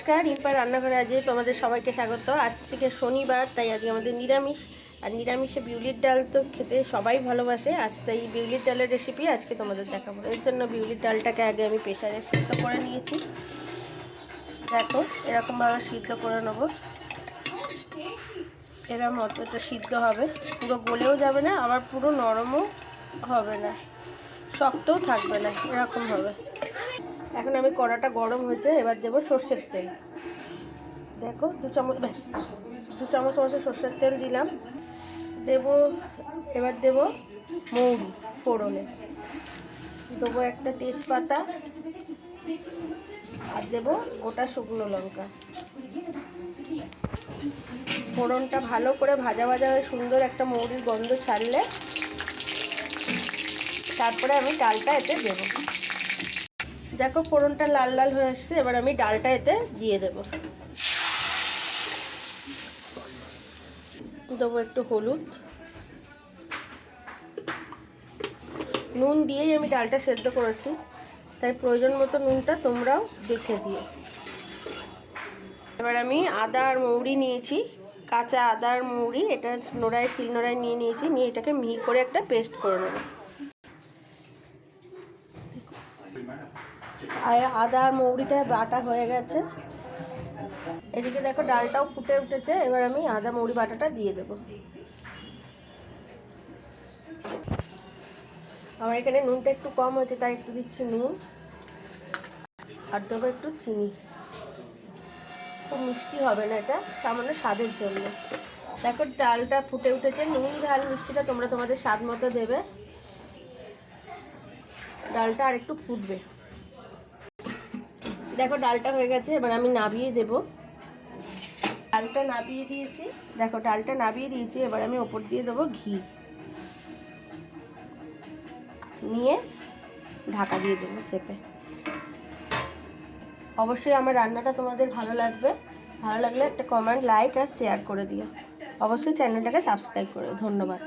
নমস্কার, রিম্পার রান্নাঘরে আজকে তোমাদের সবাইকে স্বাগত। আজ থেকে শনিবার, তাই আজকে আমাদের নিরামিষ। আর নিরামিষে বিউলির ডাল তো খেতে সবাই ভালোবাসে। আজ তাই বিউলির ডালের রেসিপি আজকে তোমাদের দেখাবো। এর জন্য বিউলির ডালটাকে আগে আমি প্রেসারে সিদ্ধ করে নিয়েছি। দেখো এরকমভাবে সিদ্ধ করে নেবো। এরকম অতটা সিদ্ধ হবে, পুরো গলেও যাবে না, আবার পুরো নরমও হবে না, শক্তও থাকবে না, এরকম হবে। এখন আমি কড়াটা গরম হয়েছে, এবার দেবো সর্ষের তেল। দেখো দু চামচ মতো সর্ষের তেল দিলাম। এবার দেবো মৌরি ফোড়নে, দেবো একটা তেজপাতা, আর দেবো গোটা শুকনো লঙ্কা। ফোড়নটা ভালো করে ভাজা হয়ে সুন্দর একটা মৌরির গন্ধ ছাড়লে তারপরে আমি ডালটা এতে দেবো। দেখো ফোড়নটা লাল লাল হয়ে আসছে, এবার আমি ডালটা এতে দিয়ে দেবো একটু হলুদ, নুন দিয়েই আমি ডালটা সেদ্ধ করেছি, তাই প্রয়োজন মতো নুনটা তোমরাও দেখে দিও। এবার আমি আদা আর মৌরি নিয়েছি, কাঁচা আদা আর মৌরি, এটা শিলনোড়ায় নিয়েছি, নিয়ে এটাকে মিহি করে একটা পেস্ট করে নেব। আর আদা আর মৌরিটা বাটা হয়ে গেছে। এদিকে দেখো ডালটাও ফুটে উঠেছে, এবার আমি আদা মৌরি বাটাটা দিয়ে দেবো। আমার এখানে নুনটা একটু কম হয়েছে, তাই একটু দিচ্ছি নুন, আর দেবো একটু চিনি। খুব মিষ্টি হবে না, এটা সামান্য স্বাদের জন্য। দেখো ডালটা ফুটে উঠেছে, নুন ঝাল মিষ্টিটা তোমরা তোমাদের স্বাদ মতো দেবে। ডালটা আর একটু ফুটবে। দেখো ডালটা হয়ে গেছে, এবার আমি নাবিয়ে দেব। ডালটা নাবিয়ে দিয়েছি, দেখো ডালটা নাবিয়ে দিয়েছি, এবার আমি ওপর দিয়ে দেবো ঘি, নিয়ে ঢাকা দিয়ে দেবো চেপে। অবশ্যই আমার রান্নাটা তোমাদের ভালো লাগবে, ভালো লাগলে একটা কমেন্ট, লাইক আর শেয়ার করে দিও। অবশ্যই চ্যানেলটাকে সাবস্ক্রাইব করো। ধন্যবাদ।